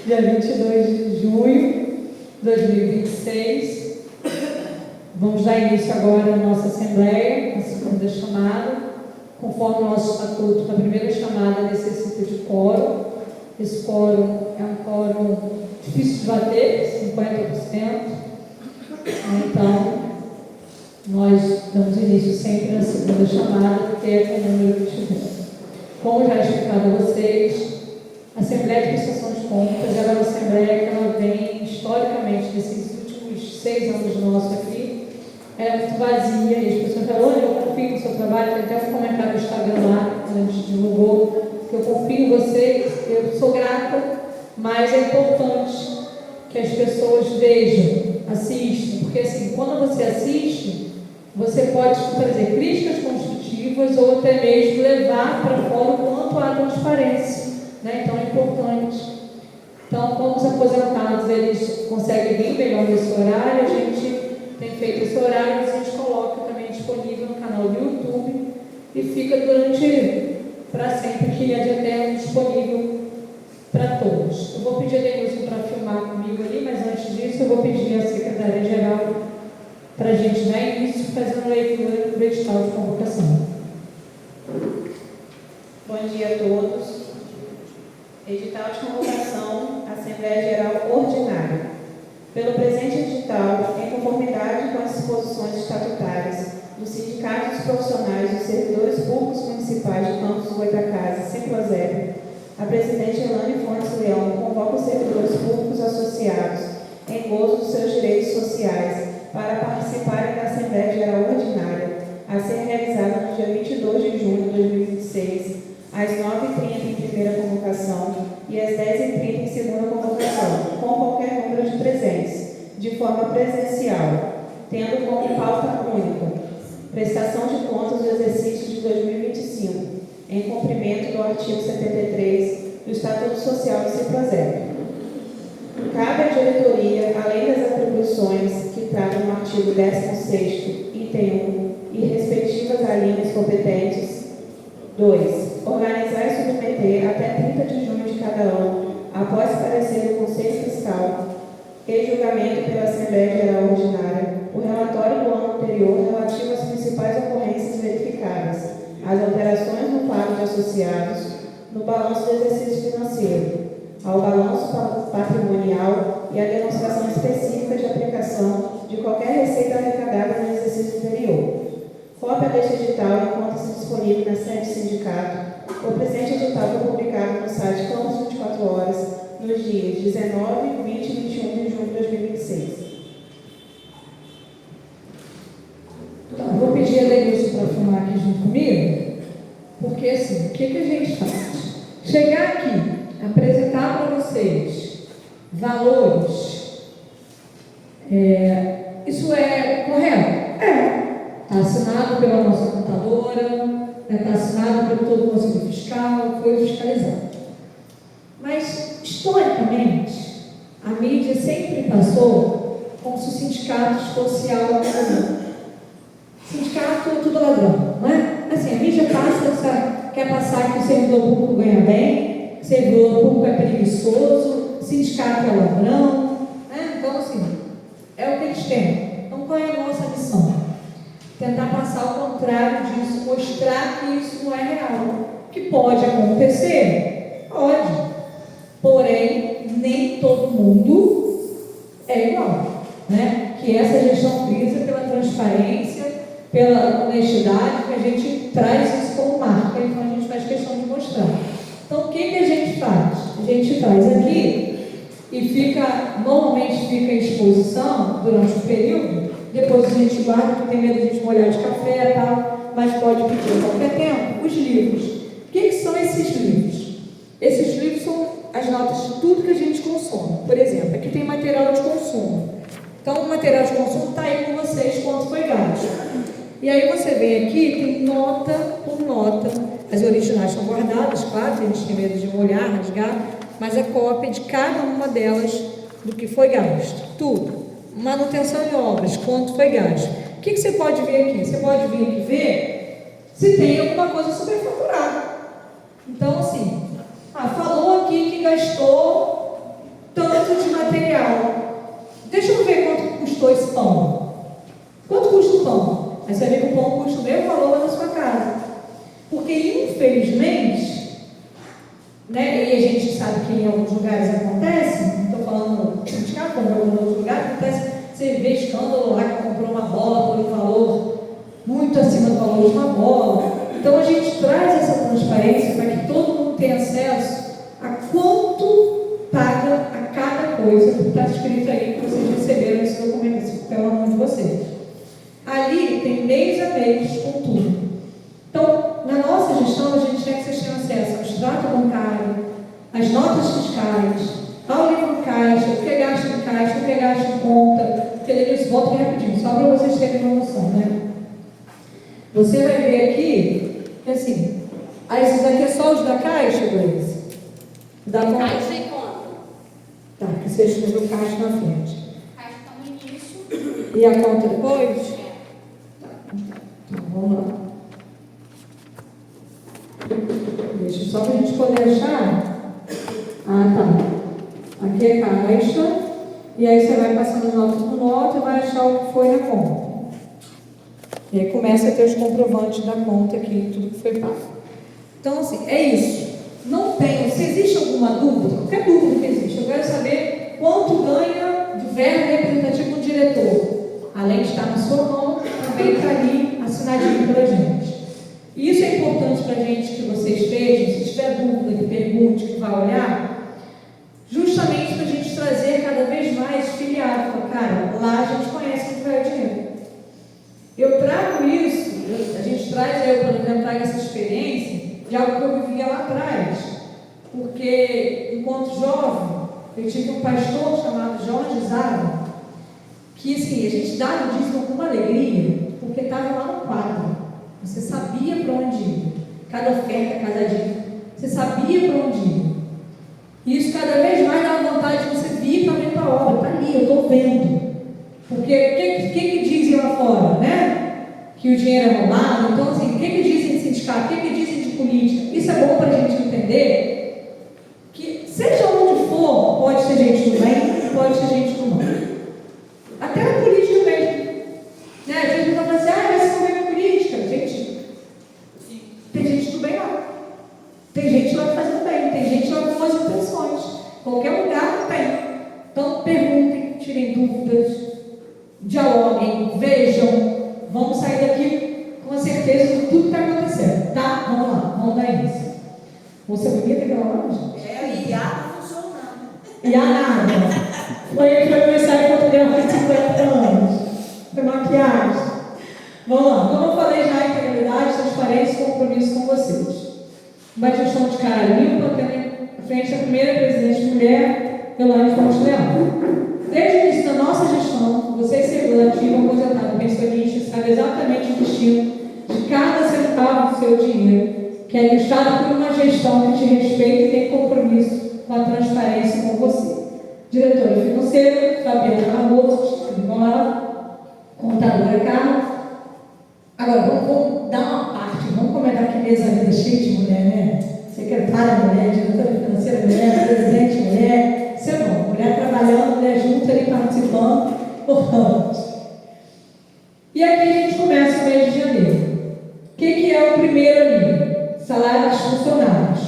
dia 22 de junho de 2026. Vamos dar início agora à nossa Assembleia, a segunda chamada. Conforme o nosso estatuto, a primeira chamada necessita de quórum. Esse quórum é um quórum difícil de bater, 50%. Então, nós damos início sempre na segunda chamada, que é com o número que tiver. Como já explicado a vocês, a Assembleia de Prestação de Contas é uma Assembleia que ela vem, historicamente, nesses últimos 6 anos nossos aqui, é muito vazia, e as pessoas falam: olha, eu confio no seu trabalho. Tem até um comentário no Instagram lá, quando a gente divulgou, que eu confio em vocês, eu sou grata, mas é importante que as pessoas vejam, assistam, porque assim, quando você assiste, você pode trazer críticas construtivas ou até mesmo levar para fora o quanto há transparência, né? Então é importante. Então, como os aposentados eles conseguem vir melhor nesse horário, a gente tem feito esse horário, mas a gente coloca também disponível no canal do YouTube e fica durante, para sempre, que é de eterno disponível para todos. Eu vou pedir a Denilson para filmar comigo ali, mas antes disso eu vou pedir à Secretaria-Geral para a gente dar início fazendo leitura do edital de convocação. Bom dia a todos. Edital de convocação, Assembleia Geral Ordinária. Pelo presente edital, em conformidade com as disposições estatutárias dos sindicatos profissionais dos servidores públicos municipais de Campos do Goitacazes, Simprozep, a presidente Elane Fontes Leão convoca os servidores públicos associados em gozo dos seus direitos sociais para participarem da Assembleia Geral Ordinária, a ser realizada no dia 22 de junho de 2026, às 9h30 em primeira convocação e às 10h30 em segunda convocação, com qualquer número de presentes, de forma presencial, tendo como pauta única prestação de contas do exercício de 2025, em cumprimento do artigo 73 do Estatuto Social do Simprozep. Cabe à diretoria, além das atribuições que tragam no artigo 16º, item 1, e respectivas alíneas competentes, 2. Organizar e submeter até 30 de junho de cada ano, após parecer do Conselho Fiscal e julgamento pela Assembleia Geral Ordinária, o relatório do ano anterior relativo às principais ocorrências verificadas, as alterações no quadro de associados, no balanço do exercício financeiro, ao balanço patrimonial e à demonstração específica de aplicação de qualquer receita arrecadada no exercício anterior. Cópia deste edital encontra-se disponível na sede do sindicato. O presente edital foi publicado no site Campos 24 Horas nos dias 19, 20 e 21 de junho de 2026. Então, eu vou pedir a Denilson para filmar aqui junto comigo, porque assim, o que a gente faz? Chegar aqui, apresentar para vocês valores, isso é correto? Está assinado pela nossa contadora, está assinado por todo o Conselho Fiscal, foi fiscalizado. Mas, historicamente, a mídia sempre passou como se o sindicato fosse algo comum. Sindicato é tudo ladrão, não é? Assim, a mídia quer passar que o servidor público ganha bem, o servidor público é preguiçoso, o sindicato é ladrão, né? Então, assim, é o que eles querem. Então, qual é a nossa missão? Tentar passar ao contrário disso, mostrar que isso não é real. Que pode acontecer? Pode. Porém, nem todo mundo é igual, né? Que essa gestão prisa pela transparência, pela honestidade, que a gente traz isso como marca, então a gente faz questão de mostrar. Então, o que a gente faz? A gente traz aqui e normalmente fica em exposição durante o período. Depois a gente guarda, porque tem medo de a gente molhar de café e tal, mas pode pedir a qualquer tempo, os livros. O que são esses livros? Esses livros são as notas de tudo que a gente consome. Por exemplo, aqui tem material de consumo. Então, o material de consumo está aí com vocês, quanto foi gasto. E aí você vem aqui, tem nota por nota. As originais estão guardadas, claro, a gente tem medo de molhar, rasgar, mas a cópia de cada uma delas do que foi gasto. Tudo. Manutenção de obras, quanto foi gasto. O que você pode ver aqui? Você pode vir aqui ver se tem alguma coisa superfaturada. Então, assim, falou aqui que gastou tanto de material. Deixa eu ver quanto custou esse pão. Quanto custa o pão? Aí você vai ver que o pão custa o mesmo valor lá na sua casa. Porque, infelizmente, né, e a gente sabe que em alguns lugares acontece, não estou falando de cá, como em outros lugares, acontece, você vê escândalo lá que comprou uma bola por um valor muito acima do valor de uma bola. Então a gente traz essa transparência para que todo mundo tenha acesso a quanto paga a cada coisa que está escrito aí, que vocês receberam esse documento, esse papel na mão de vocês. Ali tem mês a mês com tudo. Então, na nossa gestão, a gente quer que vocês tenham acesso ao extrato bancário, às notas fiscais, ao livro caixa, o que é gasto em caixa, o que é gasto em conta, porque eles voltam rapidinho, só para vocês terem uma noção, né? Você vai ver aqui, que assim, esses aqui é só os da caixa, Grace? Da Caixa e conta. Tá, que você escreveu caixa na frente. Caixa está no início. E a conta depois? Tá, então vamos lá. Deixa só para a gente poder achar. Ah, tá. Aqui é caixa. E aí você vai passando nota por nota e vai achar o que foi na conta. E aí começa a ter os comprovantes da conta aqui, tudo que foi pago. Então, assim, é isso. Não tem, se existe alguma dúvida, qualquer dúvida que existe, eu quero saber quanto ganha de verba representativa do diretor. Além de estar na sua mão, também está ali assinadinho pela gente. E isso é importante para a gente que vocês vejam, se tiver dúvida, que pergunte, que vai olhar, justamente para a gente trazer cada vez mais filiado. Falar, cara, lá a gente conhece que vai o dinheiro. Eu trago isso, a gente traz, eu, por exemplo, trago essa experiência de algo que eu vivia lá atrás. Porque, enquanto jovem, eu tive um pastor chamado Jorge Zara, que, assim, a gente dava disso com uma alegria, porque estava lá no quadro. Você sabia para onde ir. Cada oferta, cada dia. Você sabia para onde ir. E isso cada vez mais dá vontade de você vir para dentro da obra. Está ali, eu estou vendo. Porque o que dizem lá fora, né? Que o dinheiro é roubado. Então, assim, o que dizem de sindicato? O que dizem de política? Isso é bom para a gente entender que, seja onde for, pode ser gente do bem, pode ser gente do mal. Até na política mesmo. Né? A gente vai falar assim, vai se envolver com política. Gente, tem gente do bem lá. Tem gente lá fazendo bem, tem gente lá com boas intenções. Qualquer lugar tem. Então, perguntem, tirem dúvidas, dialoguem, vejam. Vamos sair daqui com a certeza de tudo que está acontecendo. Tá? Vamos lá, vamos dar início. Você é bonita aquela loja? É, e a funcionando. E a nada. Foi aí que vai começar enquanto deu mais de 50 anos. Foi maquiagem. Vamos lá. Como eu falei já, integridade, transparência e compromisso com vocês. Uma gestão de cara limpa, tendo à frente a primeira presidente mulher, Elaine Fonte Leão. Desde o início da nossa gestão, você, segurativo, aposentado, pensionista, sabe exatamente o destino de cada centavo do seu dinheiro, que é listado por uma gestão que te respeita e tem compromisso com a transparência com você. Diretora financeira, Fabiana Cardoso, contadora Carla. Agora, vamos dar uma parte, vamos comentar que mesa vida cheia de mulher, né? Secretária mulher, diretora financeira mulher, presidente mulher. Isso é bom, mulher trabalhando, mulher junto ali participando, importante. E aqui a gente começa o mês de janeiro. O que é o primeiro ali? Salário dos funcionários.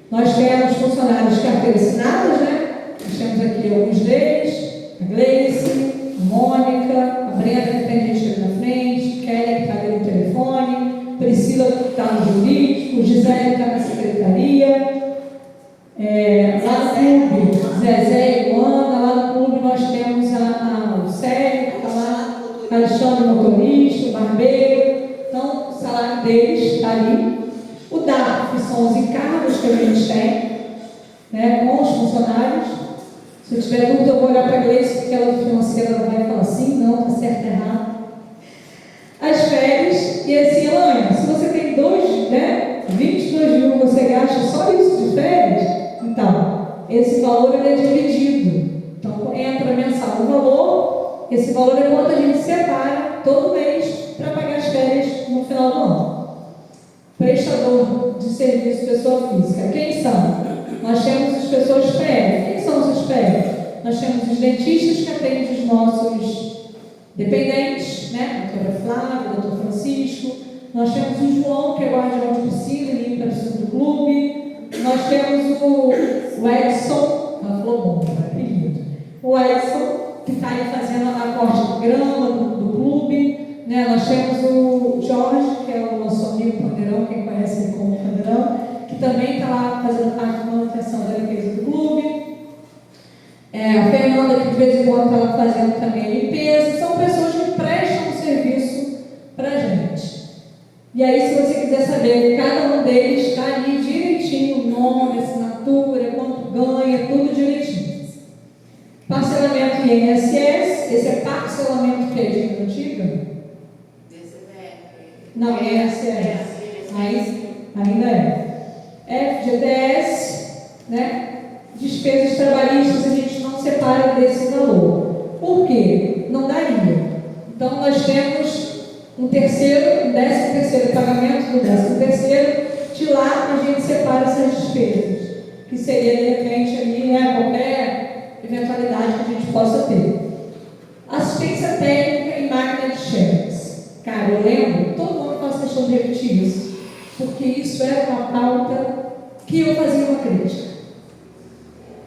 Nós temos funcionários de carteira assinadas, né? Nós temos aqui alguns deles, a Gleice, a Mônica, a Brenda que tem gente ali na frente, Kelly que está ali no telefone, Priscila que está no jurídico, Gisele que está na secretaria. Lá no clube, Zezé e Luana, lá no clube nós temos o Célio, que está lá, Alexandre motorista, o barbeiro. Então, o salário deles está ali. O DARF, que são os encargos que a gente tem, né, com os funcionários. Se eu tiver dúvida, eu vou olhar para a Gleice, porque ela financeira ela vai falar assim, não, está certo, errado. As férias, e assim, Elaine, se você tem 22 mil, você gasta só isso de férias, então, esse valor ele é dividido. Então, entra mensal o valor, esse valor é quanto a gente separa todo mês para pagar as férias no final do ano. Prestador de serviço pessoa física, quem são? nós temos as pessoas PF. Quem são os PF? Nós temos os dentistas que atendem os nossos dependentes, né? A doutora Flávia, o doutor Francisco. Nós temos o João, que é guardião de piscina e limpa a piscina do clube. Nós temos o Edson, ela falou bom, é apelido. O Edson, que está aí fazendo a corte de grama do clube. Né? Nós temos o Jorge, que é o nosso amigo Pandeirão, quem conhece ele como Pandeirão, que também está lá fazendo parte da manutenção da limpeza do clube. A Fernanda, que de vez em quando está lá fazendo também a limpeza. São pessoas que prestam serviço para a gente. E aí, se você quiser saber, cada um deles está ali direitinho, o nome, assinatura, quanto ganha, tudo direitinho. Parcelamento INSS, esse é parcelamento que é de antiga? Não, INSS. Ainda é. FGTS, né? Despesas trabalhistas, a gente não separa desse valor. Por quê? Não daria. Então, nós temos um 13º pagamento do 13º, de lá a gente separa essas despesas, que seria, de repente, ali, né, qualquer eventualidade que a gente possa ter. Assistência técnica e máquina de cheques. Cara, eu lembro, todo mundo faz questão de repetir isso, porque isso era uma pauta que eu fazia uma crítica.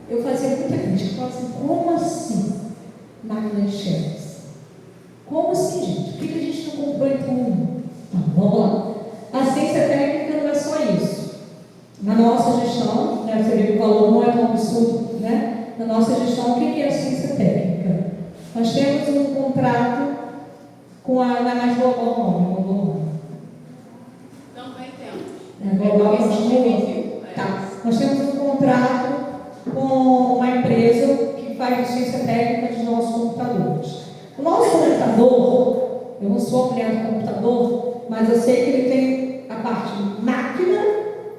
Eu fazia muita crítica. Eu falava assim, como assim máquina de cheques? Como assim, gente? Por que a gente não comprou então uma? Tá, vamos lá. A assistência técnica não é só isso. Na nossa gestão, né, você vê que o valor não é tão absurdo, né? Na nossa gestão, o que é assistência técnica? Nós temos um contrato com a mais global nome. Também temos. Global continua. Tá. Nós temos um contrato com uma empresa que faz assistência técnica dos nossos computadores. O nosso computador, eu não sou mulher do computador, mas eu sei que ele tem a parte máquina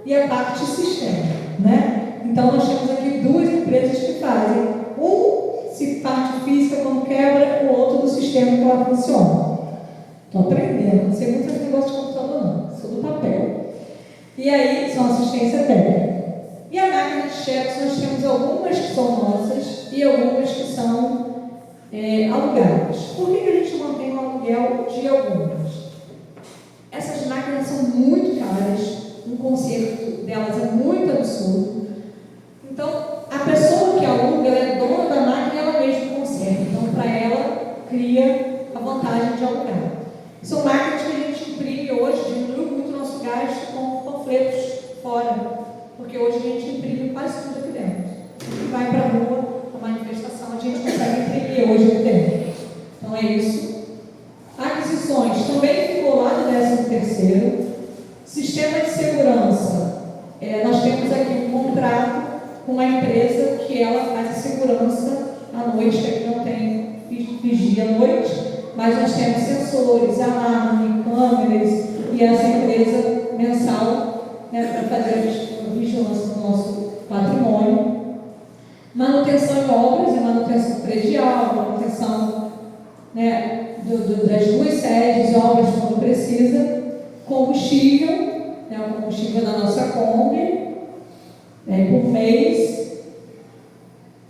e a parte sistema, né? Então nós temos aqui duas empresas que fazem, se parte física quando quebra, o outro do sistema que ela funciona. Estou aprendendo, não sei muito esse negócio de computador não, sou do papel. E aí são assistência técnica. E a máquina de cheques, nós temos algumas que são nossas e algumas que são alugadas. Por que a gente mantém o aluguel de algumas? Essas máquinas são muito caras, o conserto delas é muito absurdo. Então, a pessoa que aluga, ela é dona da máquina e ela mesma conserta. Então, para ela, cria a vantagem de alugar. São máquinas que a gente imprime hoje, diminui muito o nosso gasto com panfletos fora. Porque hoje a gente imprime quase tudo aqui dentro. E vai para a rua, a manifestação, a gente consegue imprimir hoje aqui dentro. Então é isso. Aquisições também ficou lá do 13º. Sistema de segurança. Nós temos aqui um contrato com uma empresa que ela faz a segurança à noite, que aqui não tem vigia à noite, mas nós temos sensores, alarme, câmeras e essa empresa mensal, né, para fazer a vigilância do nosso patrimônio. Manutenção em obras e manutenção predial, manutenção, né, das duas sedes, obras quando precisa, combustível, né, o combustível da nossa Kombi, por mês.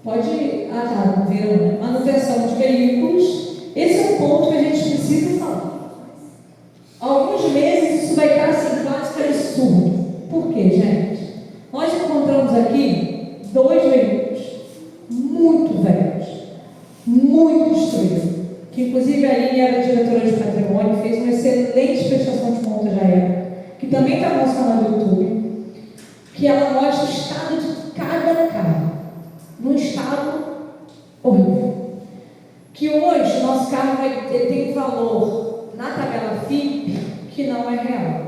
Pode. Não viram, né? Manutenção de veículos. Esse é um ponto que a gente precisa falar. Alguns meses isso vai estar assim, quase que absurdo. Por quê, gente? Nós encontramos aqui 2 veículos muito velhos, muito destruídos, que inclusive a Aline era diretora de patrimônio, fez uma excelente prestação de contas na época, que também está no nosso canal do YouTube, que ela mostra o estado de cada carro, num estado horrível. Que hoje o nosso carro tem um valor na tabela FIP que não é real.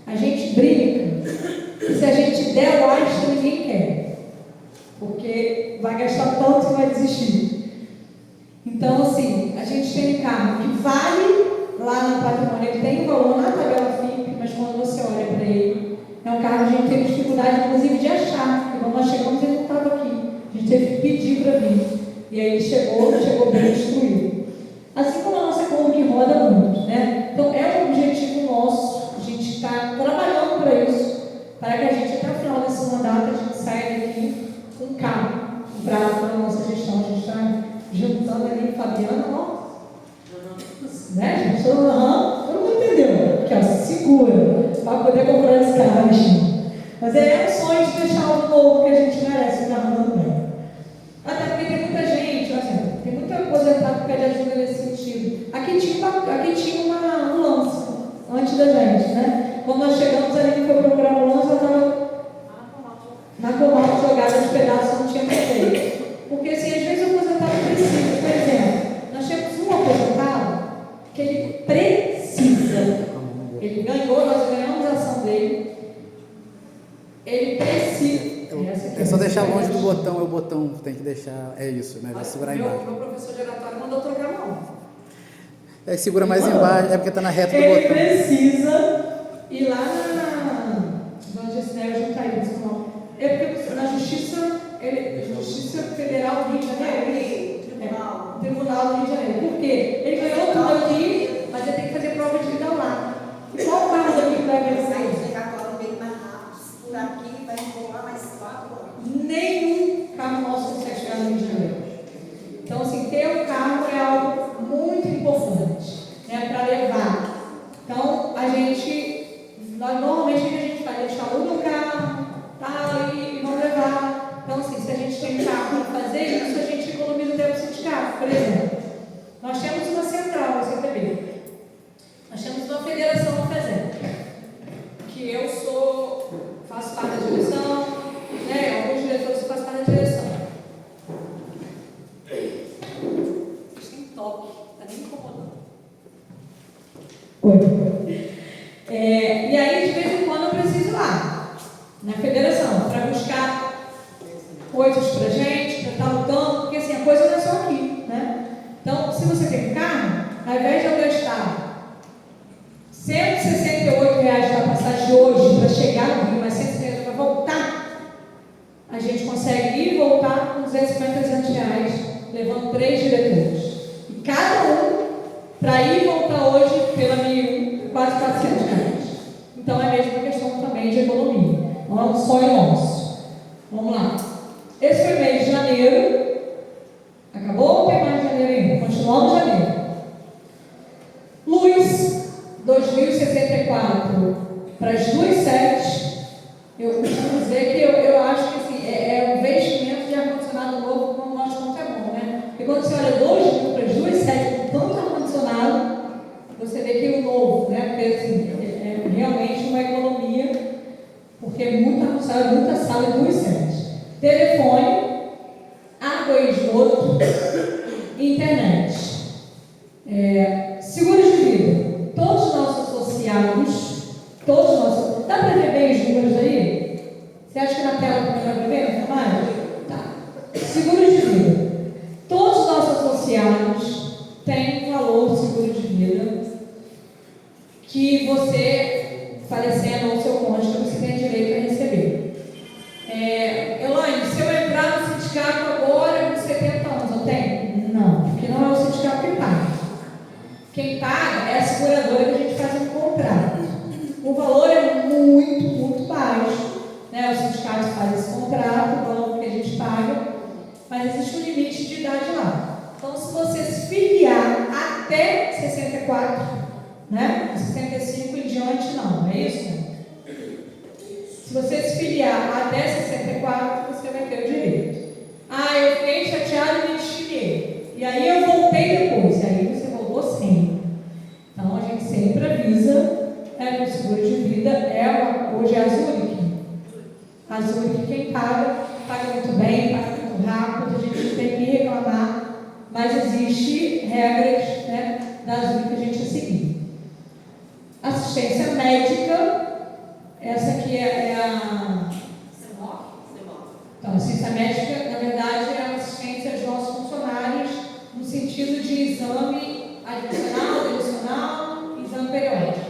A gente brinca que se a gente der o astro, ninguém quer, porque vai gastar tanto que vai desistir. Então, assim, a gente tem um carro que vale lá no patrimônio, ele tem um valor na tabela FIP, mas quando você olha para ele, é um carro que a gente teve dificuldade, inclusive, de achar, porque quando nós chegamos, ele não estava aqui. A gente teve que pedir para vir. E aí ele chegou bem destruído. Assim como a nossa Kombi que roda muito, né? Então, é um objetivo nosso, a gente está trabalhando para isso, para que a gente, até o final desse mandato, a gente saia prato para a nossa gestão. A gente está juntando ali Fabiana, ó. Né, gente? Todo mundo entendeu. Aqui, ó, segura, para poder comprar esse carro, bichinho. Mas é um sonho de deixar algo novo que a gente merece, o carro andando bem. Até porque tem muita gente, assim, tem muita aposentado que pede ajuda nesse sentido. Aqui tinha um lance antes da gente, né? Quando nós chegamos ali, que foi procurar o lance, eu estava na comarca jogada de pedaços, não tinha feito. Porque, assim, às vezes o aposentado precisa. Por exemplo, nós temos um aposentado que ele precisa. Ele ganhou, nós ganhamos a ação dele. Ele precisa. É só deixar longe do botão, o botão tem que deixar, é isso, né? Vai segurar embaixo. Meu professor de oratório mandou trocar a mão. É, segura mais embaixo, é porque está na reta do Ele botão. precisa ir lá na Gisnel juntar isso, não. É porque na Justiça Federal do Rio de Janeiro, Tribunal do Rio de Janeiro. Por quê? Ele ganhou tudo aqui, mas ele tem que fazer prova de vida lá. E qual o carro daqui que vai vencer? Por aqui vai enrolar mais 4 anos. Nenhum carro nosso consegue chegar no Rio de Janeiro. Então, assim, ter um carro é algo muito importante, né, para levar. Então, normalmente o que a gente faz? A gente aluga um carro, tá, e vamos levar. Então, assim, se a gente tem carro para fazer isso, a gente economiza o tempo de carro. Por exemplo, nós temos uma central no CTB. Nós temos uma federação a fazer, que eu faço parte da direção, né? Alguns diretores fazem parte da direção. Vocês têm toque, está nem incomodando. Oi. E aí, de vez em quando, eu preciso ir lá, na federação, para buscar coisas para gente, para estar lutando, porque assim, a coisa não é só aqui, né? Então, se você tem um carro, ao invés de eu gastar R$168 para passar de hoje para chegar no Rio, mas R$168 para voltar, a gente consegue ir e voltar com R$250, levando 3 diretores. E cada um, para ir e voltar hoje pela 1001, quase R$400. Então é mesmo uma questão também de economia. Não é um sonho nosso. Vamos lá. Esse foi o mês de janeiro. Acabou ou tem mais de janeiro ainda? Continuamos em janeiro. Luz. 2064 para as 2.7, eu costumo dizer que eu acho que assim, é um investimento de ar-condicionado novo como o nosso conto é bom, né? Porque quando você olha 2.000 para as 2.7 com tanto ar-condicionado, você vê que o novo, né? Porque assim, é realmente uma economia, porque é muita ar-condicionado, muita sala e 2.7. Telefone, água e esgoto, internet, seguros de vida. Todos os nossos associados, dá para ver bem os números aí? Você acha que na tela também dá para ver? Não mais? Tá. Seguros de vida. Todos os nossos associados têm um valor de seguro de vida que você, falecendo ou seu cônjuge, você tem direito a receber. Elaine, se eu entrar no sindicato agora com 70 anos, eu tenho? Não, porque não é o sindicato que paga. Quem paga é a seguradora que a gente faz um contrato. O valor é muito, muito baixo, né? O sindicato faz esse contrato, o valor que a gente paga, mas existe um limite de idade lá. Então, se você se filiar até 64, né? 65 em diante, não é isso? Se você se filiar até 64, você vai ter o direito. Eu fiquei chateado e me desfiliei. E aí eu voltei depois, aí você voltou sim. Então a gente sempre avisa, que o seguro de vida hoje é a Zurich. A Zurich quem paga muito bem, paga muito rápido, a gente não tem que reclamar, mas existe regras, né, da Zurich que a gente seguir. Assistência médica, essa aqui é a Então, assistência médica, na verdade, é a assistência aos nossos funcionários no sentido de exame adicional, deducional, exame periódico.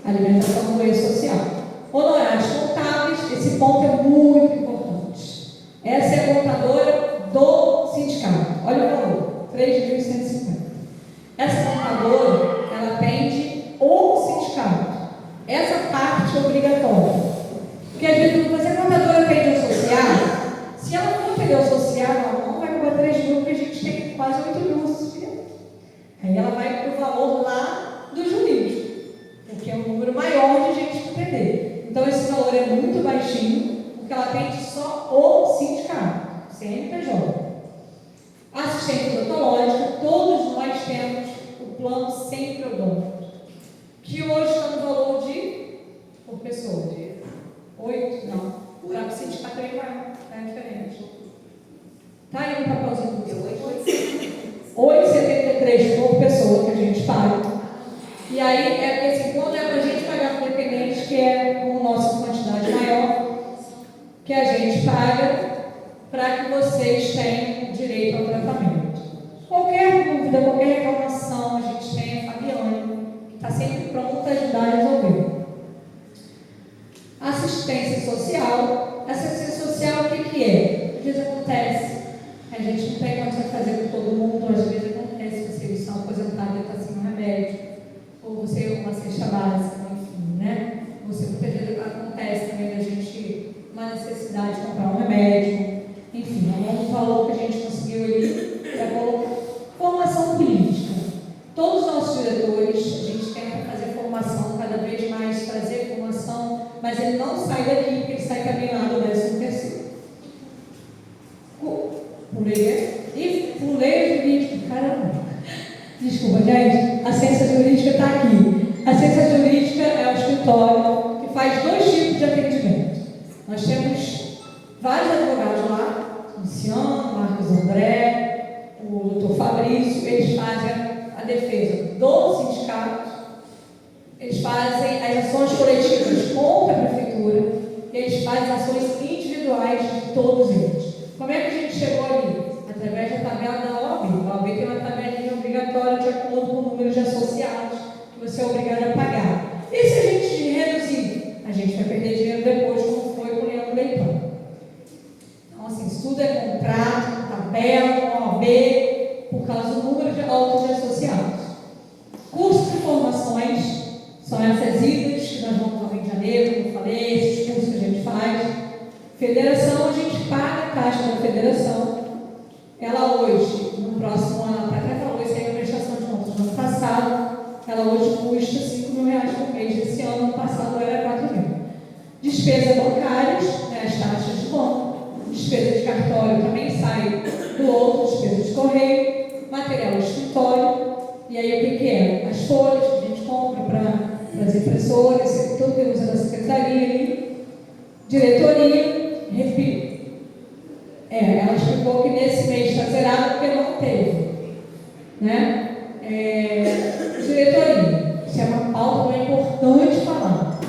Alimentação do meio social. Honorários contábeis, esse ponto é muito importante. Essa é a contadora do sindicato. Olha o valor, 3.150. Essa contadora, ela atende o sindicato. Essa parte é obrigatória. Porque às vezes você contadora atende associado, se ela quase 8 mil associados. Aí ela vai para o valor lá do jurídico, porque é um número maior de gente para atender. Então esse valor é muito baixinho, porque ela atende só o sindicato, CNPJ. Assistência odontológica, todos nós temos o plano sempre odonto, que hoje está no valor de, por pessoa, de 8, não, para o sindicato é diferente. Está aí um papelzinho do seu 8,73 por pessoa que a gente paga. E aí, é porque assim, quando é para a gente pagar para o dependente, que é com nossa quantidade maior, que a gente paga para que vocês tenham direito ao tratamento. Qualquer dúvida, qualquer reclamação, a gente tem a Fabiane, que está sempre pronta a ajudar a resolver. Assistência social. Assistência social, o que é? Às vezes acontece, a gente não tem condição de fazer com todo mundo, às vezes acontece, você está aposentado e está sem um remédio, ou você uma cesta básica, enfim, né? Você muitas vezes acontece também da gente uma necessidade de comprar um remédio, enfim, é um valor que a gente conseguiu ali para colocar. Formação política. Todos os nossos diretores, a gente tenta fazer formação cada vez mais, trazer formação, mas ele não sai daqui, porque ele sai também lá do 13º. Pulei jurídico, caramba. Desculpa, gente, a ciência jurídica está aqui. A ciência jurídica é um escritório que faz 2 tipos de atendimento. Nós temos vários advogados lá, Luciano, Marcos André, o doutor Fabrício, eles fazem a defesa do sindicato, eles fazem as ações coletivas contra a prefeitura, eles fazem ações individuais de todos eles. Como é que a gente chegou ali? Através da tabela da OAB. A OAB tem uma tabelinha obrigatória de acordo com o número de associados que você é obrigado a pagar. E se a gente reduzir? A gente vai perder dinheiro depois, como foi com o Leandro Leitão. Então, assim, isso tudo é contrato, tabela, OAB, por causa do número de autos de associados. Cursos de formações são essas idas que nós vamos ao Rio de Janeiro, como eu falei, esses cursos que a gente faz. Federação, a gente paga a taxa da federação. Ela hoje, no próximo ano, até falou isso aí na prestação de contas do ano passado, ela hoje custa R$5.000 por mês. Esse ano passado era R$4.000. Despesas bancárias, né, as taxas de banco, despesa de cartório também sai do outro, despesa de correio, material de escritório, e aí o que é? As folhas que a gente compra para as impressoras, tudo que usa na secretaria ali, diretoria, repito. Ela explicou que nesse mês está zerado porque não teve, né? Diretoria, isso é uma pauta bem importante falar.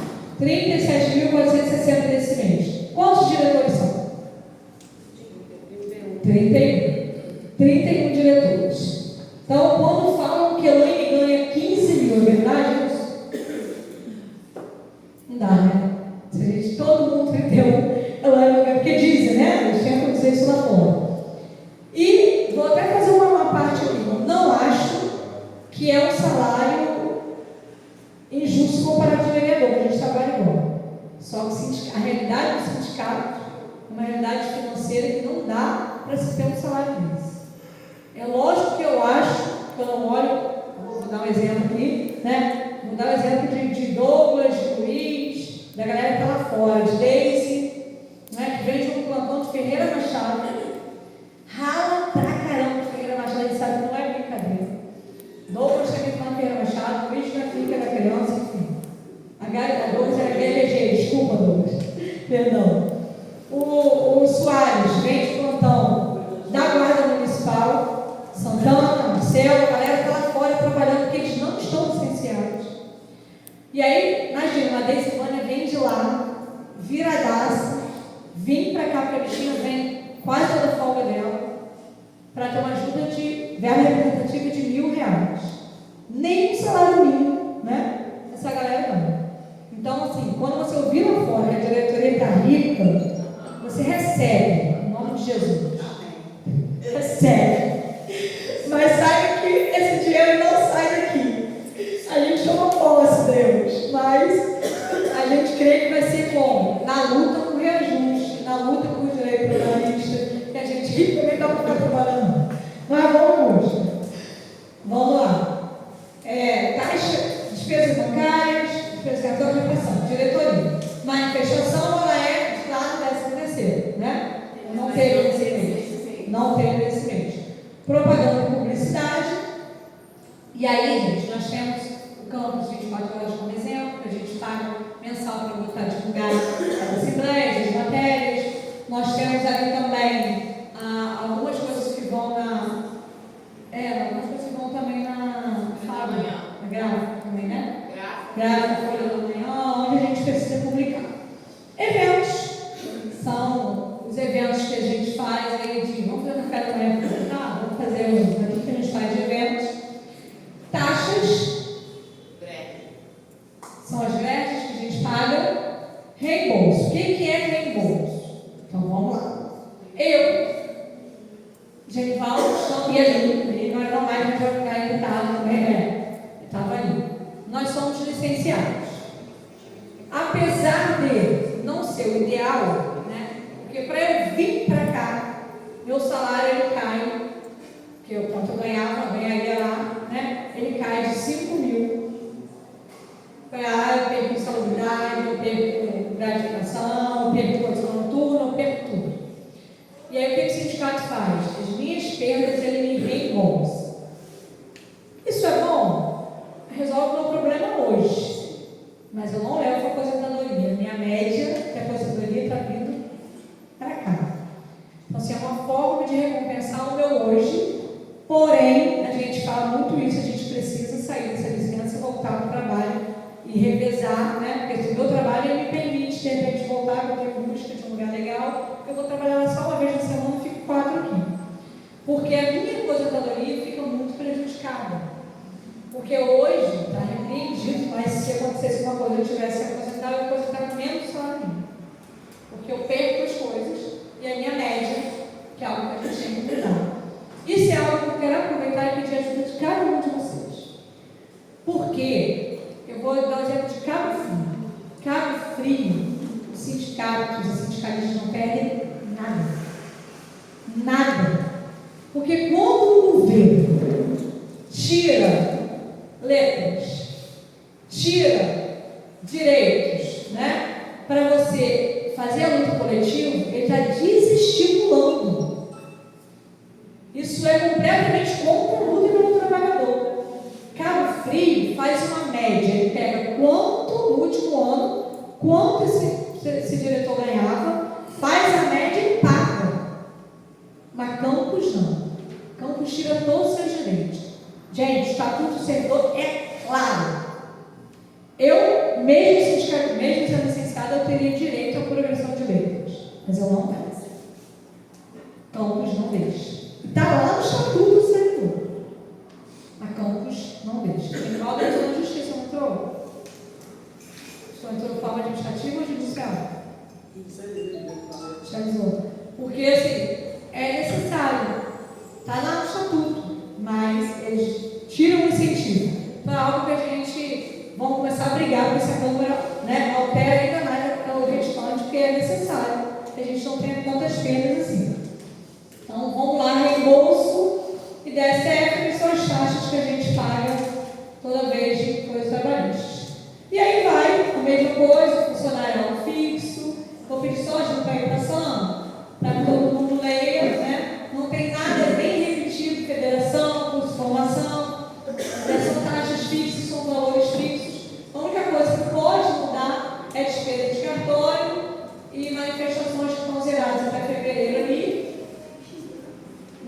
37.460 desse mês. Quantos diretores são? 31 diretores. Então, quando falam que Elaine ganha 15 mil, é verdade isso? Não dá, né? Se a gente, todo mundo 31, Elaine ganha, porque dizem, né? Eles tentam dizer isso lá fora. E vou até fazer uma parte aqui. Não acho que é um salário injusto comparado de vereador, a gente trabalha igual. Só que a realidade do sindicato é uma realidade financeira que não dá para se ter um salário desse. É lógico que eu acho, que eu não olho, vou dar um exemplo aqui, né? Vou dar um exemplo de Douglas, de Luiz, da galera que está lá fora, de Daisy, né? Que vem de um plantão de Ferreira Machado, rala pra caramba de Ferreira Machado, ele sabe que não é brincadeira. Douglas também está na Ferreira Machado, Luiz na clínica da criança, enfim. A Douglas era GLG, desculpa, Douglas, perdão. O Soares vem de plantão da Guarda Municipal, Santana, Marcelo, a galera está lá fora trabalhando porque eles não estão licenciados. E aí, imagina, a Deisivânia vem de lá, viradaça, vem para cá, porque a bichinha vem quase toda a folga dela, para ter uma ajuda de verba representativa de R$1.000. Nem um salário mínimo, né? Essa galera não. Então, assim, quando você ouvir lá fora que a diretoria está rica, você recebe, em nome de Jesus. Recebe. Mas saiba que esse dinheiro não sai daqui. A gente toma posse, Deus. Mas a gente crê que vai ser como? Na luta com o reajuste, na luta com o direito trabalhista, que a gente rico também dá para ficar trabalhando. Mas vamos tenham esse mês. Propaganda e publicidade. E aí, gente, nós temos o campus 24 horas como exemplo, que a gente paga mensal para botar divulgar as assembleias, as matérias. Nós temos ali também algumas coisas que vão algumas coisas que vão também na fábrica, na gráfica também, né? Gráfica, Folha da Manhã, onde a gente precisa publicar. Eventos são os eventos que a gente faz aí de, vamos fazer um café da manhã, vamos fazer aqui que a gente faz de eventos. Taxas, são as greves que a gente paga. Reembolso. O que é reembolso? Então vamos lá. Eu, Genivaldo, estão ali, nós não mais vamos ficar ainda, estava ali. Nós somos licenciados. Apesar de não ser o ideal, né? Porque para eu vir para cá, meu salário ele cai, que eu quanto eu ganharia lá, né? Ele cai de 5 mil. Eu perco salubridade, eu perco gratificação, eu perco condição noturna, eu perco tudo. E aí o que o sindicato faz? As minhas perdas ele me reembolsa. Isso é bom? Resolve o meu problema hoje. Mas eu não levo a aposentadoria. Minha média de aposentadoria está vindo para cá. Então, assim, é uma forma de recompensar o meu hoje. Porém, a gente fala muito isso, a gente precisa sair dessa licença e voltar para o trabalho e revezar, né? Porque o meu trabalho ele me permite, de repente, voltar para ter busca de um lugar legal. Eu vou trabalhar lá só uma vez na semana e fico 4 aqui. Porque a minha aposentadoria fica muito prejudicada. Porque hoje está repreendido, mas se acontecesse uma coisa, eu tivesse que aposentar, eu aposentar menos salário mínimo. Porque eu perco as coisas e a minha média, que é algo que a gente tem que mudar. Isso é algo que eu quero aproveitar e pedir ajuda de cada um de vocês. Porque eu vou dar o exemplo de Cabo Frio. Cabo Frio, os sindicatos, os sindicalistas não perdem nada. Nada. Porque quando o governo tira letras, tira direitos, né, para você fazer a luta coletiva, ele está desestimulando. Isso é completamente contra a luta pelo trabalhador. Cabo Frio faz uma média, ele pega quanto no último ano, quanto esse diretor ganhava, faz a média e paga. Mas Campos não. Campos tira todos os seus direitos. Gente, o Estatuto do Servidor é claro. Eu, mesmo sendo licenciada, eu teria direito à progressão de letras. Mas eu não peço. Campos não deixa. Está lá no Estatuto do Servidor. A Campos não deixa. Tem mal da zona de justiça, não entrou? Só entrou de forma administrativa ou judicial? Judicializou. Porque, assim, é necessário. Está lá no Estatuto. Mas eles tiram o incentivo. Então, é algo que a gente vamos começar a brigar para que essa Câmara, né, altere ainda mais o restante, porque é necessário que a gente não tenha tantas perdas assim. Então, vamos lá, reembolso e DSF, que são as taxas que a gente paga toda vez de coisas trabalhistas. E aí vai, a mesma coisa, funcionário é um fixo, vou pedir só ajuda para ir passando, para que todo mundo leia, né? Não tem nada bem repetido, federação, curso de formação, são taxas fixas, são valores fixos. A única coisa que pode mudar é despesa de cartório e manifestações que estão zeradas até fevereiro ali.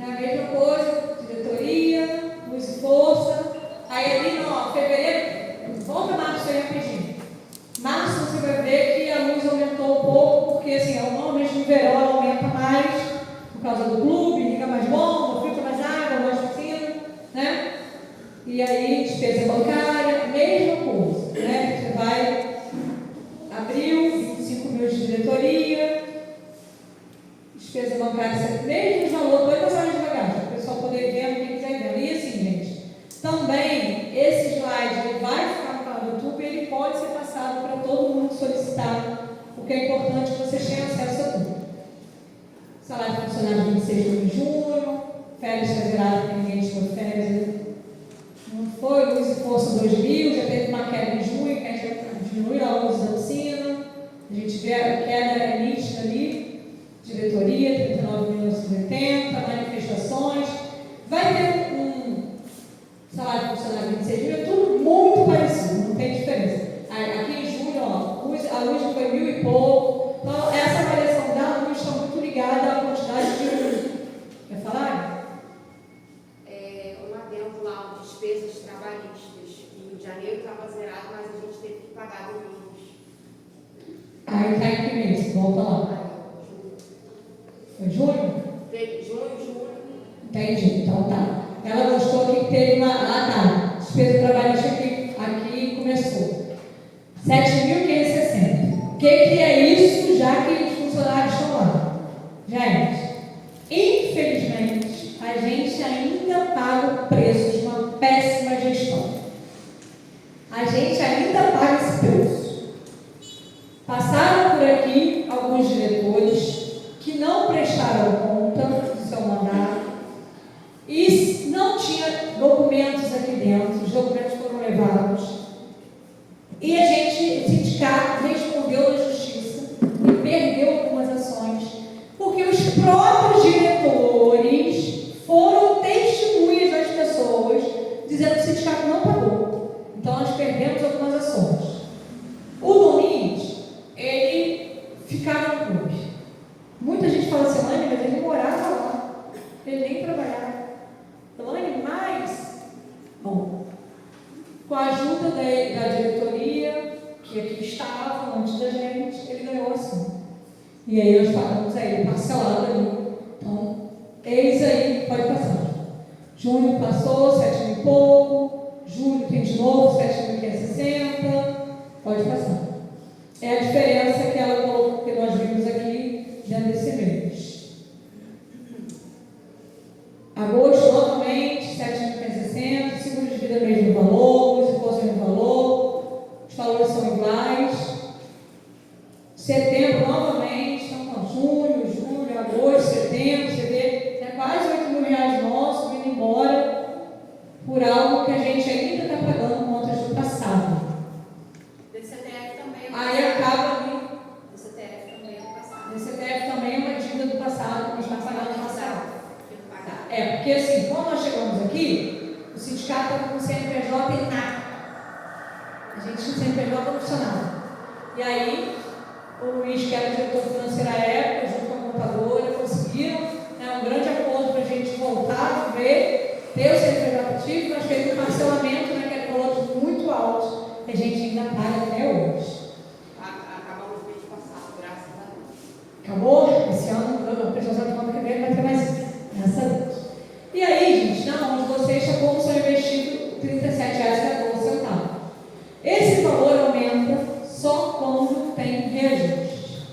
A mesma coisa, diretoria, luz e força. Aí ali, não, fevereiro, volta março aí rapidinho. Março você vai ver que a luz aumentou um pouco, porque assim, normalmente no verão ela aumenta mais, por causa do clube, liga mais bomba, fica mais água, mais piscina, né? E aí, despesa bancária, mesma coisa, né? Você vai, abril, 25 mil de diretoria, despesa bancária, mesmo valor, 2 horas devagar, para o pessoal poder ver, quem quiser ver. E assim, gente, também, esse slide ele vai ficar no canal do YouTube e ele pode ser passado para todo mundo solicitar, porque é importante que vocês tenham acesso a tudo. Salário de funcionário de 26 de junho, férias zerada, que ninguém tirou férias, não foi, luz e força 2000, já teve uma queda em junho, que a gente diminuiu a luz da oficina, a gente vê a queda nítida ali, diretoria, 39.980, manifestação prestações, vai ter um salário de funcionário de 26 mil, é tudo muito parecido, não tem diferença. Aqui em julho, ó, a luz foi 1.000 e pouco, então essa variação da luz está muito ligada à quantidade de luz. Quer falar? Um adendo lá, despesas trabalhistas. Em Rio de Janeiro estava zerado, mas a gente teve que pagar domingos. Aí está em que mês? Volta lá. Foi julho? Junho, julho. Entendi, então tá. Ela gostou que teve uma. Ah, tá. Despesa trabalhista aqui começou. 7.560. O que é isso, já que os funcionários estão lá? Gente, infelizmente, a gente ainda paga o preço de uma péssima gestão. A gente ainda paga esse preço. Passaram por aqui alguns diretores que não prestaram conta do seu mandato e não tinha documentos aqui dentro, os documentos foram levados. E a gente, o sindicato, respondeu na justiça e perdeu algumas ações, porque os próprios diretores foram testemunhas das pessoas, dizendo que o sindicato não pagou. Então, nós perdemos algumas ações. O Domingos, ele ficava no clube. Muita gente fala assim, Elaine, mas ele morava lá. Ele nem trabalhava. Elaine, mas... Bom, com a ajuda da diretoria, que aqui estava antes da gente, ele ganhou assim. E aí nós pagamos a ele parcelado ali. Então, eis aí, pode passar. Junho passou, 7.000 e pouco. Julho tem de novo, 7.560. Pode passar. É a diferença que ela colocou, que nós vimos aqui dentro desse mês. Agosto, novamente, 7.560. Seguro de vida, mesmo valor. Luz e força, mesmo valor. Os valores são iguais. Setembro, novamente. Então, junho, julho, agosto, setembro. Você vê, é quase R$8.000 nossos indo embora por algo que a gente ainda está pagando contas do passado. DCTF também. Aí acaba ali. DCTF também é do passado. DCTF também é uma dívida do passado, que a gente está pagando no passado. Tem que pagar. É, porque assim, quando nós chegamos aqui, o sindicato estava com o CNPJ e nada. A gente tinha CNPJ não funcionava. E aí, o Luiz, que era o diretor financeiro à época, junto com a contadora, conseguiram um grande acordo para a gente voltar a ver, ter o CNPJ ativo, nós fizemos um parcelamento, que era um valor muito alto, que a gente ainda paga até hoje. Acabou o mês passado, graças a Deus. Acabou? Esse ano, a pessoa sabe quando que vem, vai ter mais, graças a Deus. E aí, gente, na mão de vocês está como são investidos R$37,14. Esse valor aumenta só quando tem reajuste.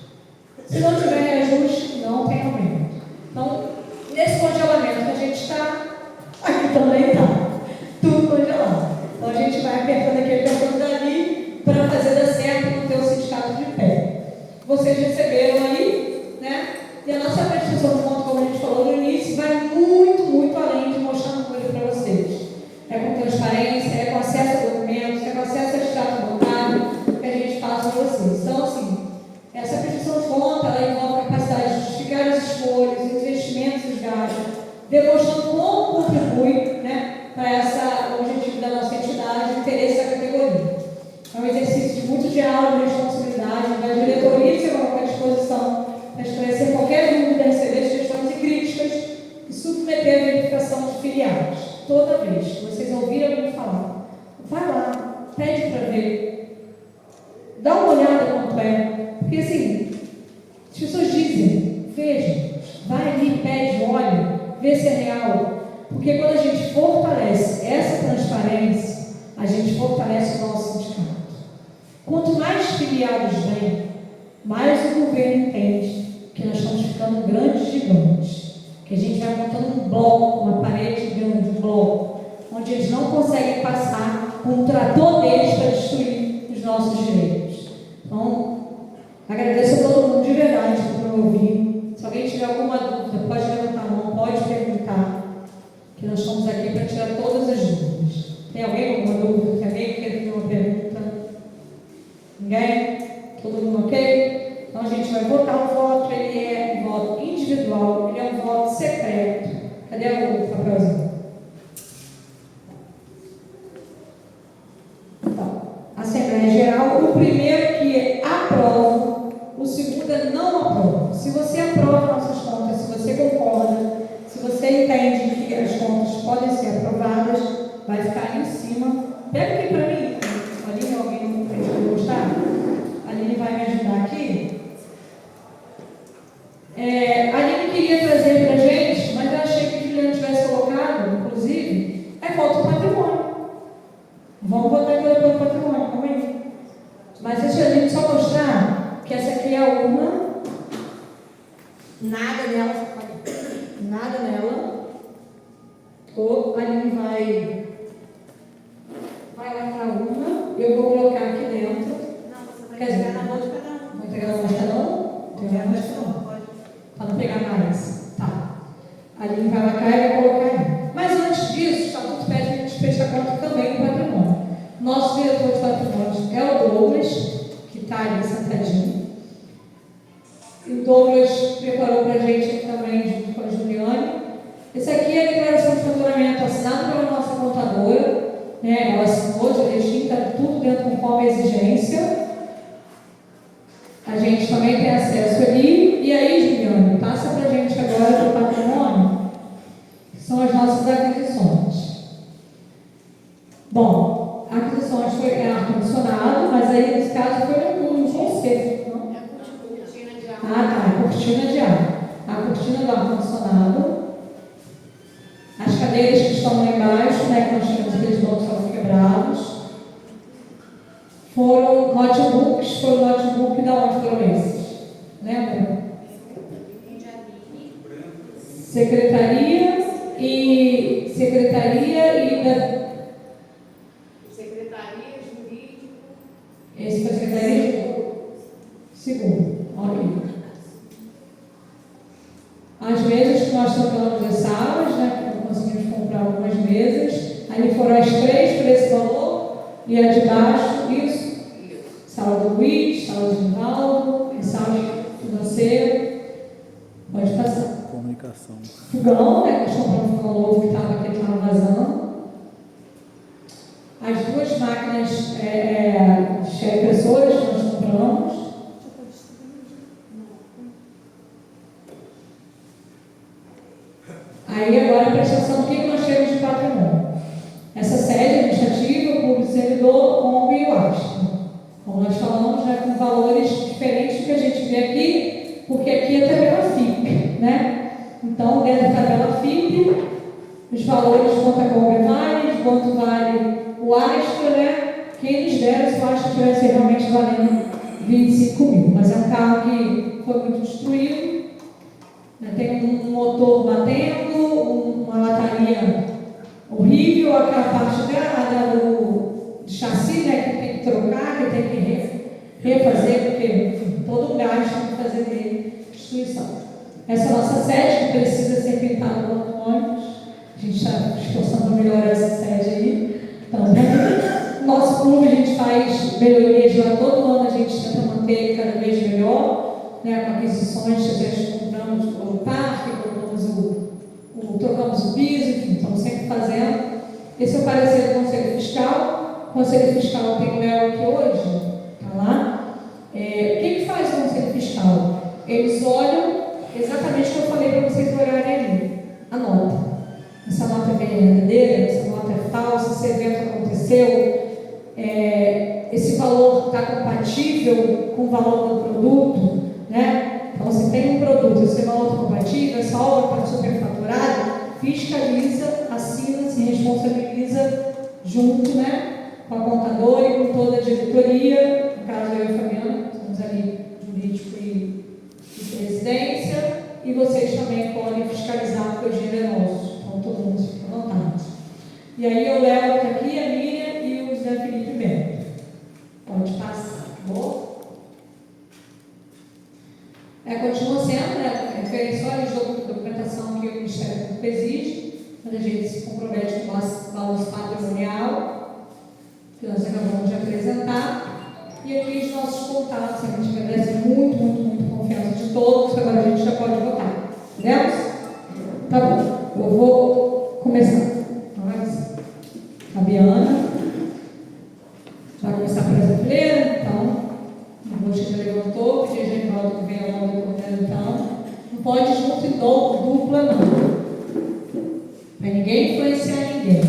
Se não tiver reajuste, não tem aumento. Então, nesse congelamento que a gente está, aqui também está. Tudo congelado. Então, a gente vai apertando aqui, apertando dali, para fazer dar certo no teu sindicato de pé. Vocês receberam aí, né? E a nossa prestação de conta, como a gente falou no início, vai muito, muito além de mostrar número para vocês. É com transparência, é com acesso a documentos, é com acesso a extrato bancário que a gente faz com vocês. Então, assim, essa prestação de conta, ela envolve a capacidade de justificar as escolhas, os investimentos e os gastos, demonstrando como contribui, né, para o objetivo da nossa entidade, o interesse da categoria. É um exercício de muito diálogo, de responsabilidade, da diretoria se coloca à disposição para esclarecer qualquer dúvida, receber sugestões e críticas e submeter a verificação de filiados. Toda vez que vocês ouvirem alguém falar, vai lá, pede para ver, dá uma olhada quanto é, porque assim, as pessoas dizem, veja, vai ali, pede, olha, vê se é real, porque quando a gente fortalece essa transparência, a gente fortalece o nosso sindicato. Quanto mais filiados vêm, mais o governo entende que nós estamos ficando grandes gigantes, que a gente vai montando um bloco, uma parede grande, um bloco, onde eles não conseguem passar com o trator deles para destruir os nossos direitos. Então, agradeço a todo mundo de verdade por me ouvir. Se alguém tiver alguma dúvida, pode levantar a mão, pode perguntar, que nós estamos aqui para tirar todas as dúvidas. Tem alguém com alguma dúvida? Tem alguém que quer fazer uma pergunta? Ninguém? Todo mundo ok? Então a gente vai votar o voto, ele é um voto individual, ele é um voto secreto. Cadê o papelzinho? Então, Assembleia Geral, o primeiro que aprova, o segundo é não aprova. Se você aprova nossas contas, se você concorda, se você entende que as contas podem ser aprovadas, vai ficar ali em cima. Pega aqui para mim. Aline, alguém vai gostar? A Aline vai me ajudar aqui. A Aline queria trazer para a gente, mas eu achei que a Juliana tivesse colocado, inclusive, falta o patrimônio. Vamos botar aqui depois o patrimônio, calma aí. Mas deixa a gente só mostrar que essa aqui é a urna. Nada nela, nada nela. A Aline vai lá para a urna. Eu vou colocar aqui dentro. Não, você vai Quer dizer, pegar na mão de cada um. Vou pegar na mão de cada um? Pode. Para não pegar mais. Tá. A Aline vai lá cá e vai colocar aí. Mas antes disso, o Estatuto pede que a gente feche a conta também do patrimônio. Nosso diretor de patrimônio é o Douglas, que está ali sentadinho. E o Douglas preparou para a gente também, junto com a Juliane. Esse aqui é a declaração de faturamento assinada pela nossa contadora. Ela assinou direitinho, está tudo dentro conforme a exigência. A gente também tem acesso ali. E aí, Juliane, passa para a gente agora do patrimônio, que são as nossas aquisições. Bom, aquisições foi ar-condicionado, mas aí nesse caso foi um conserto, não? É cortina de ar. Tá, cortina de ar. A cortina do ar-condicionado. As cadeiras que estão lá embaixo, que nós tínhamos aqueles bancos que estavam quebrados. Foram notebooks, foi o notebook da onde foram esses? Lembra? Secretaria e Secretaria Jurídica. esse foi a secretaria? Segundo. Ok. As mesas que nós trocamos as salas, que conseguimos comprar algumas mesas. Aí foram as 3 por esse valor. E a de baixo, isso. Sala do Luiz, sala de Nivaldo, sala financeira. Pode passar. Comunicação. Fogão, que nós compramos um fogão novo que estava vazando. As 2 máquinas de impressoras que nós compramos. Aí agora a prestação do que nós temos de patrimônio. Essa sede administrativa, o público servidor, Kombi e o Asta. Como nós falamos, com valores diferentes do que a gente vê aqui, porque aqui é a tabela FIP, Então, dentro da tabela FIP, os valores de quanto a Kombi vale, de quanto vale o Astra, quem nos dera se o Astra estivesse realmente valendo 25 mil. Mas é um carro que foi muito destruído, tem um motor batendo, uma lataria horrível, aquela parte do chassi, que tem que trocar, que tem que refazer, porque enfim, todo um gasto tem que fazer dele destruição. Essa é a nossa sede, que precisa ser pintada no ônibus. A gente está esforçando para melhorar essa sede aí. Então, nosso clube a gente faz melhorias lá, todo ano a gente tenta manter ele cada vez melhor, com aquisições, a gente compramos o parque, trocamos o piso, enfim, estamos sempre fazendo. Esse é o parecer do Conselho Fiscal. O Conselho Fiscal tem o Léo aqui hoje, está lá. O que faz o Conselho Fiscal? Eles olham exatamente o que eu falei para vocês olharem ali, a nota. Essa nota é verdadeira, essa nota é falsa, esse evento aconteceu, esse valor está compatível com o valor do produto, Então, você tem um produto, esse valor está compatível, essa obra está superfaturada, fiscaliza, assina, se responsabiliza junto, com a contadora e com toda a diretoria, no caso eu e a Fabiana, estamos ali, jurídico e presidência, e vocês também podem fiscalizar, porque o dinheiro é nosso, então todo mundo fica à vontade. E aí eu levo aqui a Miriam e o José Felipe Bento. Pode passar, tá bom? Continua sendo, foi só a documentação que o Ministério Público exige, quando a gente se compromete com o balanço patrimonial, que nós acabamos de apresentar. E aqui os nossos contatos, a gente agradece muito a confiança de todos, agora a gente já pode votar. Entendemos? Tá bom. Eu vou começar. Mas, a Biana vai começar por essa fileira, então, o Rocha já levantou, pedi a Genivaldo que venha ao nome do Cordeiro, então, não pode junto e dupla, não. Para ninguém influenciar ninguém.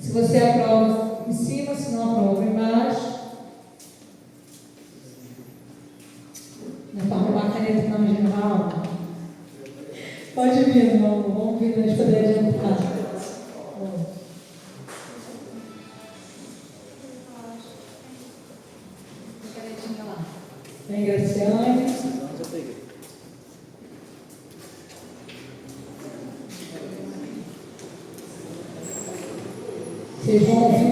Se você aprova em cima, se não aprova embaixo. Não é para arrumar a caneta não, Genivaldo. Pode vir, irmão. Vamos vir, nós poder adiantar. Vem, Graciane. Vocês vão ouvir.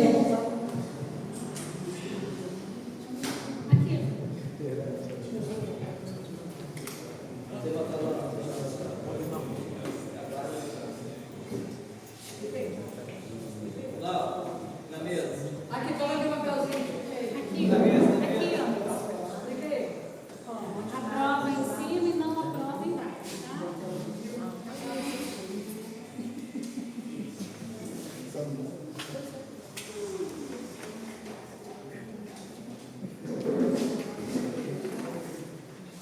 Aqui, coloca o papelzinho. Aqui, na mesa. Aqui, ó. Aprova em cima e não aprova embaixo, tá?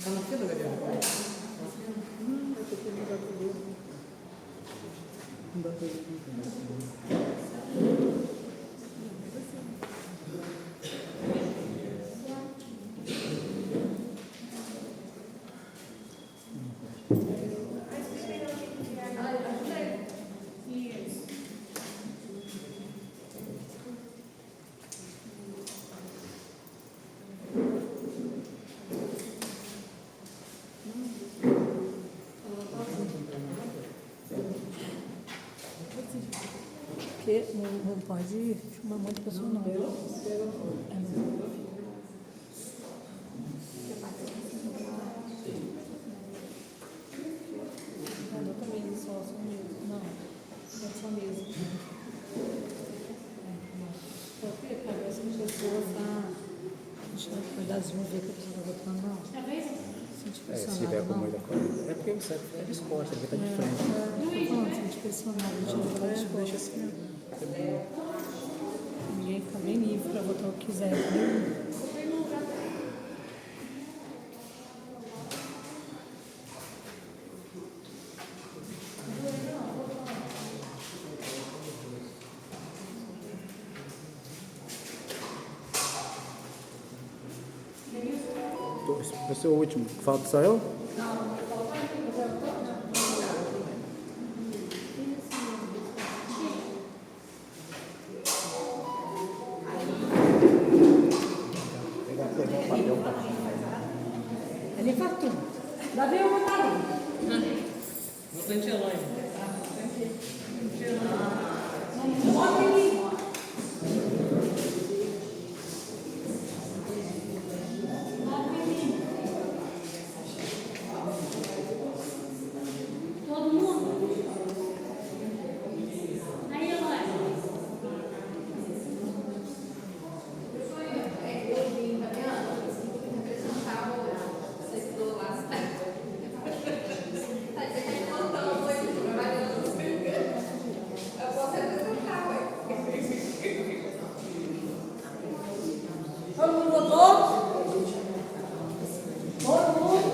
Tá na fila, Gabriel? Não dá pra Porque não pode chamar um monte de pessoa, não. Não, é só mesmo. Porque parece que a pessoa está. Deixa eu cuidar das ver que a pessoa está botando, não. Se tiver com muita coisa. É porque você é disposta, ele está de frente. Gente personal, deixa assim mesmo. Ninguém fica bem livre para botar o que quiser, entendeu? Esse é o último. Falta só eu? Ele fartou. Davi, eu vou estar ali. Vou sentir longe. Bota aqui. Todo mundo? Aí, Eloy. Eu vim, tá vendo? Representar o sector lá. Você quer contar uma coisa de trabalhando? Eu posso representar, ué. Todo mundo votou? Todo mundo?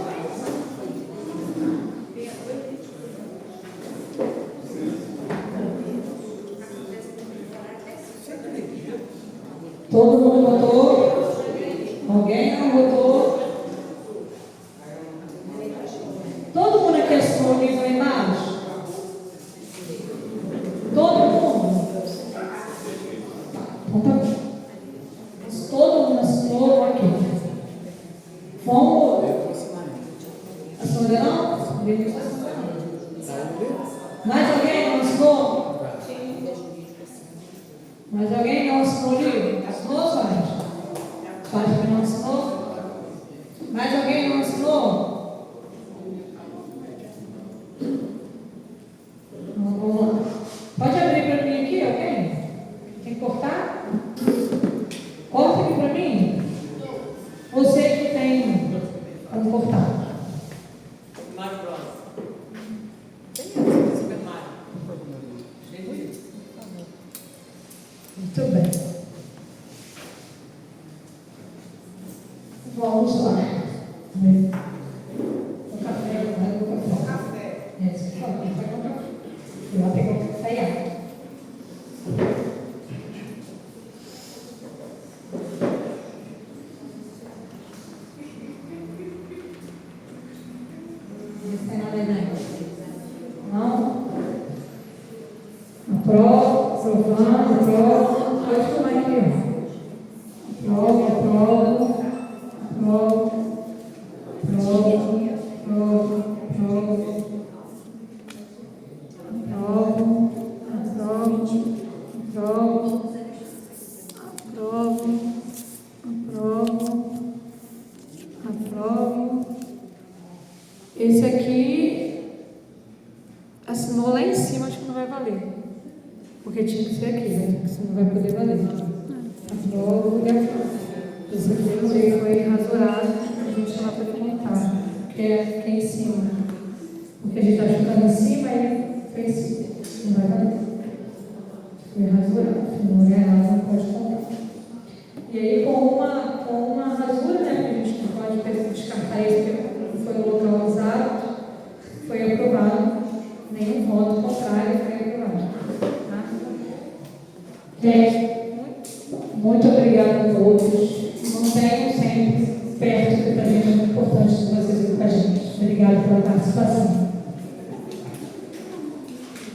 Todo mundo votou? Alguém não votou? Todo mundo aqui assinou o livro aí embaixo? Todo mundo? Então tá bom. Se todo mundo assinou, ok. Vamos. Assinou não? Mais alguém não assinou? Mais alguém não assinou o livro? Assinou, Soares? Soares também não assinou? Mais alguém não assinou? Vamos lá. Pode abrir para mim aqui, ok? Tem que cortar? Corta aqui para mim. Você que tem como cortar. Mário Bros. Super Mario. Muito bem. Vamos lá. O café, o café. É, você falou, vai com o café. Eu vou pegar o café e água. Não tem nada aí, não? Aprova, aprovando, aprova. Pode tomar aqui, ó. Aprova, aprova. Esse aqui assinou lá em cima, acho que não vai valer. Porque tinha que ser aqui, né? Porque senão não vai poder valer. Aprovo e aprovo. Esse aqui foi rasurado, a gente não vai poder montar, porque é aqui em cima. Porque a gente está jogando em cima e foi em cima. Não vai valer. Foi rasurado, não é nada, não pode contar. E aí, com uma rasura, né? Porque a gente não pode descartar isso, porque foi o local usado, foi aprovado. Nenhum voto contrário foi aprovado. Tá? Gente, muito obrigada a todos. Mantenham sempre perto, que para a gente é muito importante que vocês aqui com a gente. Obrigada pela participação.